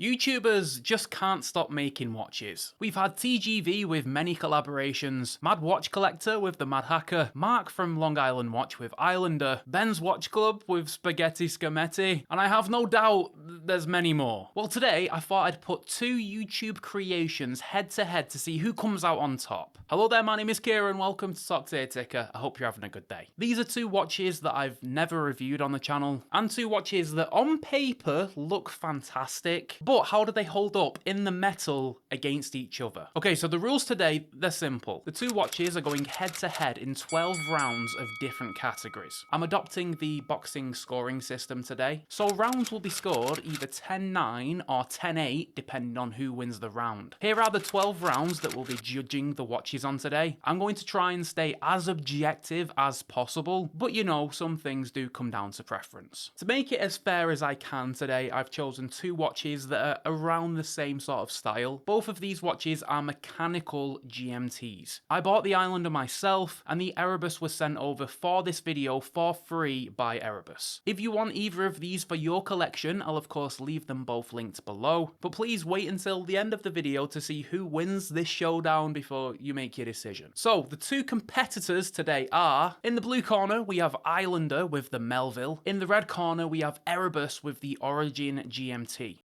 YouTubers just can't stop making watches. We've had TGV with many collaborations, Mad Watch Collector with the Mad Hacker, Mark from Long Island Watch with Islander, Ben's Watch Club with Spaghetti Scametti, and I have no doubt there's many more. Well, today I thought I'd put two YouTube creations head to head to see who comes out on top. Hello there, my name is Kieran, welcome to Talk to Ticker. I hope you're having a good day. These are two watches that I've never reviewed on the channel, and two watches that on paper look fantastic. But how do they hold up in the metal against each other? Okay, so the rules today, they're simple. The two watches are going head to head in 12 rounds of different categories. I'm adopting the boxing scoring system today. So rounds will be scored either 10-9 or 10-8, depending on who wins the round. Here are the 12 rounds that we'll be judging the watches on today. I'm going to try and stay as objective as possible, but you know, some things do come down to preference. To make it as fair as I can today, I've chosen two watches that are around the same sort of style. Both of these watches are mechanical GMTs. I bought the Islander myself, and the Erebus was sent over for this video for free by Erebus. If you want either of these for your collection, I'll of course leave them both linked below, but please wait until the end of the video to see who wins this showdown before you make your decision. So, the two competitors today are, in the blue corner we have Islander with the Melville, in the red corner we have Erebus with the Origin GMT.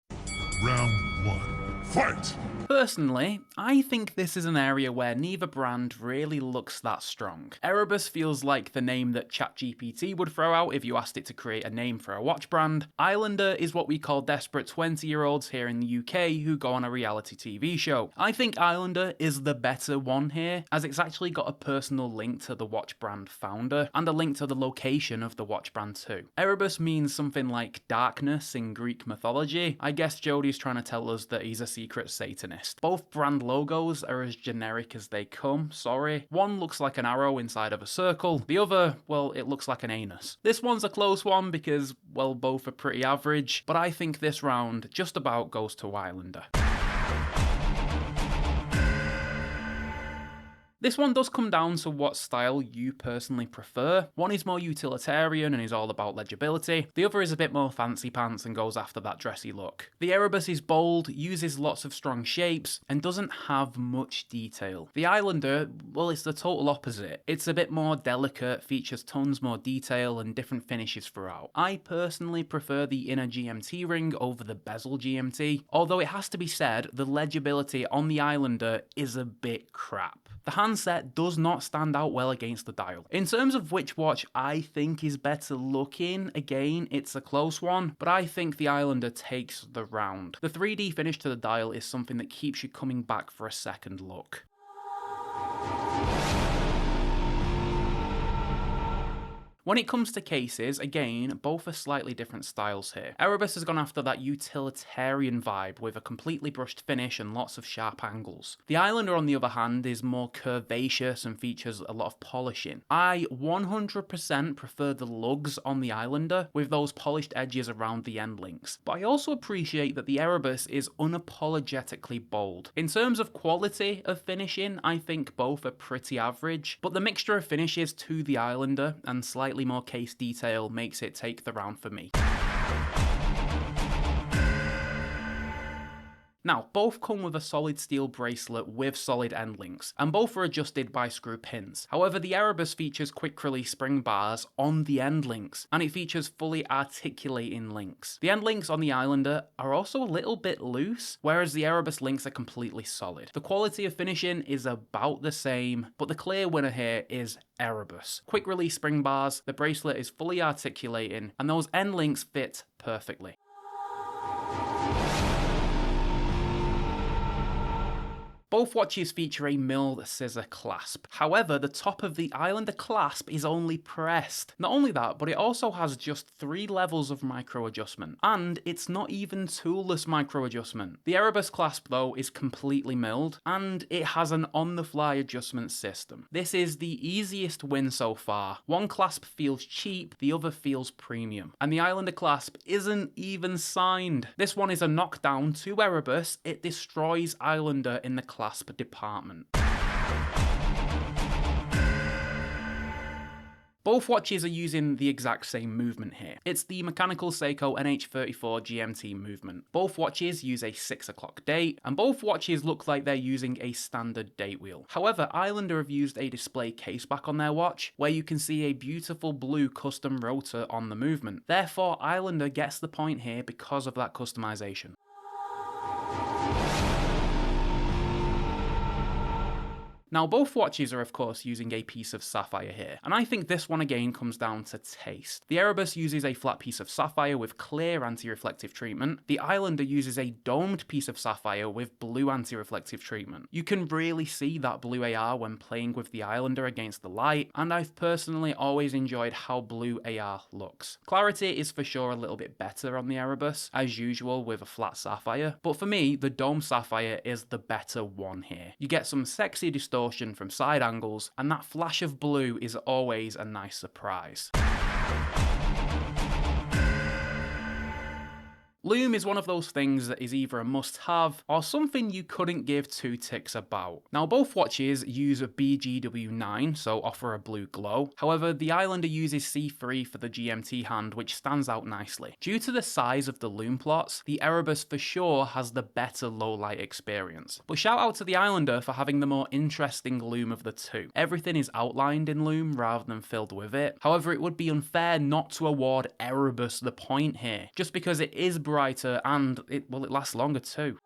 Round one, fight! Personally, I think this is an area where neither brand really looks that strong. Erebus feels like the name that ChatGPT would throw out if you asked it to create a name for a watch brand. Islander is what we call desperate 20-year-olds here in the UK who go on a reality TV show. I think Islander is the better one here, as it's actually got a personal link to the watch brand founder, and a link to the location of the watch brand too. Erebus means something like darkness in Greek mythology. I guess Jody's trying to tell us that he's a secret Satanist. Both brand logos are as generic as they come, sorry. One looks like an arrow inside of a circle, the other, well, it looks like an anus. This one's a close one because, well, both are pretty average, but I think this round just about goes to Islander. This one does come down to what style you personally prefer. One is more utilitarian and is all about legibility. The other is a bit more fancy pants and goes after that dressy look. The Erebus is bold, uses lots of strong shapes, and doesn't have much detail. The Islander, well, it's the total opposite. It's a bit more delicate, features tons more detail and different finishes throughout. I personally prefer the inner GMT ring over the bezel GMT, although it has to be said, the legibility on the Islander is a bit crap. The handset does not stand out well against the dial. In terms of which watch I think is better looking, again, it's a close one, but I think the Islander takes the round. The 3D finish to the dial is something that keeps you coming back for a second look. When it comes to cases, again, both are slightly different styles here. Erebus has gone after that utilitarian vibe with a completely brushed finish and lots of sharp angles. The Islander, on the other hand, is more curvaceous and features a lot of polishing. I 100% prefer the lugs on the Islander with those polished edges around the end links, but I also appreciate that the Erebus is unapologetically bold. In terms of quality of finishing, I think both are pretty average, but the mixture of finishes to the Islander and slightly more case detail makes it take the round for me. Now, both come with a solid steel bracelet with solid end links, and both are adjusted by screw pins. However, the Erebus features quick release spring bars on the end links, and it features fully articulating links. The end links on the Islander are also a little bit loose, whereas the Erebus links are completely solid. The quality of finishing is about the same, but the clear winner here is Erebus. Quick release spring bars, the bracelet is fully articulating, and those end links fit perfectly. Both watches feature a milled scissor clasp. However, the top of the Islander clasp is only pressed. Not only that, but it also has just 3 levels of micro adjustment. And it's not even toolless micro adjustment. The Erebus clasp, though, is completely milled, and it has an on-the-fly adjustment system. This is the easiest win so far. One clasp feels cheap, the other feels premium. And the Islander clasp isn't even signed. This one is a knockdown to Erebus. It destroys Islander in the clasp department. Both watches are using the exact same movement here. It's the mechanical Seiko NH34 GMT movement. Both watches use a 6 o'clock date, and both watches look like they're using a standard date wheel. However, Islander have used a display caseback on their watch, where you can see a beautiful blue custom rotor on the movement. Therefore, Islander gets the point here because of that customization. Now, both watches are of course using a piece of sapphire here, and I think this one again comes down to taste. The Erebus uses a flat piece of sapphire with clear anti-reflective treatment. The Islander uses a domed piece of sapphire with blue anti-reflective treatment. You can really see that blue AR when playing with the Islander against the light, and I've personally always enjoyed how blue AR looks. Clarity is for sure a little bit better on the Erebus, as usual with a flat sapphire, but for me, the dome sapphire is the better one here. You get some sexy distortion from side angles, and that flash of blue is always a nice surprise. Lume is one of those things that is either a must-have or something you couldn't give two ticks about. Now, both watches use a BGW9, so offer a blue glow. However, the Islander uses C3 for the GMT hand, which stands out nicely. Due to the size of the lume plots, the Erebus for sure has the better low-light experience. But shout out to the Islander for having the more interesting lume of the two. Everything is outlined in lume rather than filled with it. However, it would be unfair not to award Erebus the point here, just because it is brighter and it lasts longer too.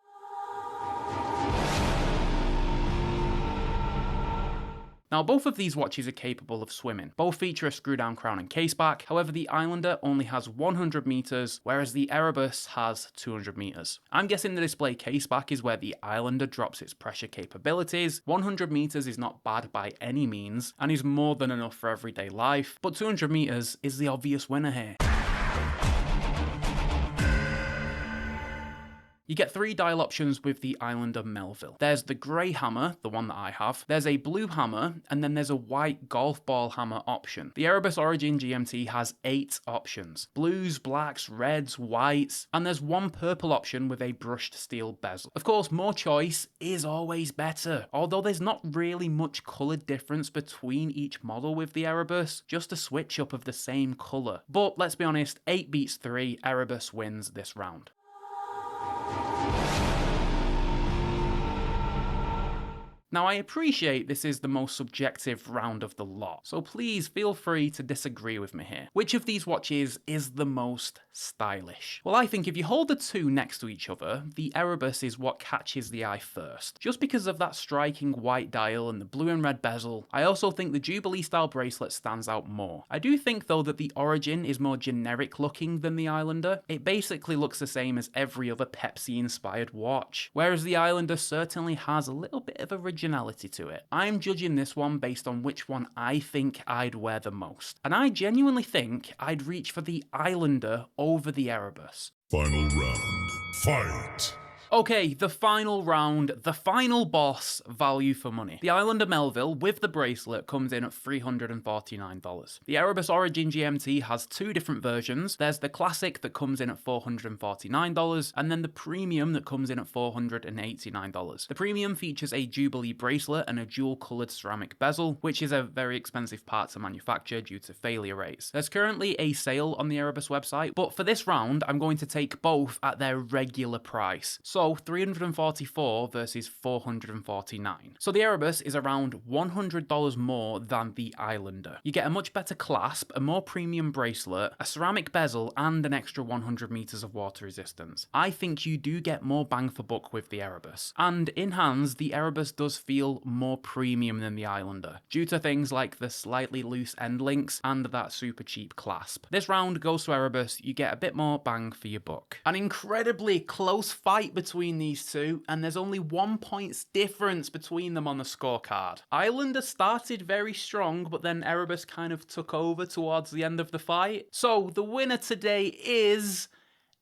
Now, both of these watches are capable of swimming. Both feature a screw-down crown and caseback. However, the Islander only has 100 meters, whereas the Erebus has 200 meters. I'm guessing the display caseback is where the Islander drops its pressure capabilities. 100 meters is not bad by any means, and is more than enough for everyday life, but 200 meters is the obvious winner here. You get 3 dial options with the Islander Melville. There's the grey hammer, the one that I have, there's a blue hammer, and then there's a white golf ball hammer option. The Erebus Origin GMT has 8 options. Blues, blacks, reds, whites, and there's 1 purple option with a brushed steel bezel. Of course, more choice is always better, although there's not really much colour difference between each model with the Erebus, just a switch up of the same colour. But let's be honest, 8 beats 3, Erebus wins this round. Now, I appreciate this is the most subjective round of the lot, so please feel free to disagree with me here. Which of these watches is the most stylish? Well, I think if you hold the two next to each other, the Erebus is what catches the eye first. Just because of that striking white dial and the blue and red bezel, I also think the Jubilee style bracelet stands out more. I do think though that the Origin is more generic looking than the Islander. It basically looks the same as every other Pepsi inspired watch, whereas the Islander certainly has a little bit of originality to it. I'm judging this one based on which one I think I'd wear the most, and I genuinely think I'd reach for the Islander over the Erebus. Final round. Fight! Okay, the final round, the final boss, value for money. The Islander Melville with the bracelet comes in at $349. The Erebus Origin GMT has 2 different versions. There's the classic that comes in at $449, and then the premium that comes in at $489. The premium features a Jubilee bracelet and a dual-coloured ceramic bezel, which is a very expensive part to manufacture due to failure rates. There's currently a sale on the Erebus website, but for this round, I'm going to take both at their regular price. So $344 versus $449. So the Erebus is around $100 more than the Islander. You get a much better clasp, a more premium bracelet, a ceramic bezel, and an extra 100 meters of water resistance. I think you do get more bang for buck with the Erebus. And in hands, the Erebus does feel more premium than the Islander, due to things like the slightly loose end links and that super cheap clasp. This round goes to Erebus, you get a bit more bang for your buck. An incredibly close fight between these two, and there's only 1 point's difference between them on the scorecard. Islander started very strong, but then Erebus kind of took over towards the end of the fight. So the winner today is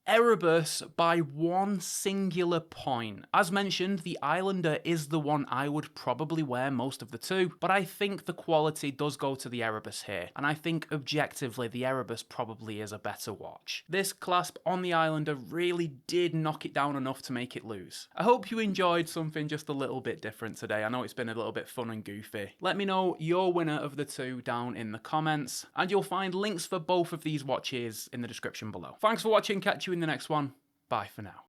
Erebus by one singular point. As mentioned, the Islander is the one I would probably wear most of the two, but I think the quality does go to the Erebus here, and I think objectively the Erebus probably is a better watch. This clasp on the Islander really did knock it down enough to make it lose. I hope you enjoyed something just a little bit different today. I know it's been a little bit fun and goofy. Let me know your winner of the two down in the comments, and you'll find links for both of these watches in the description below. Thanks for watching, catch you in the next one. Bye for now.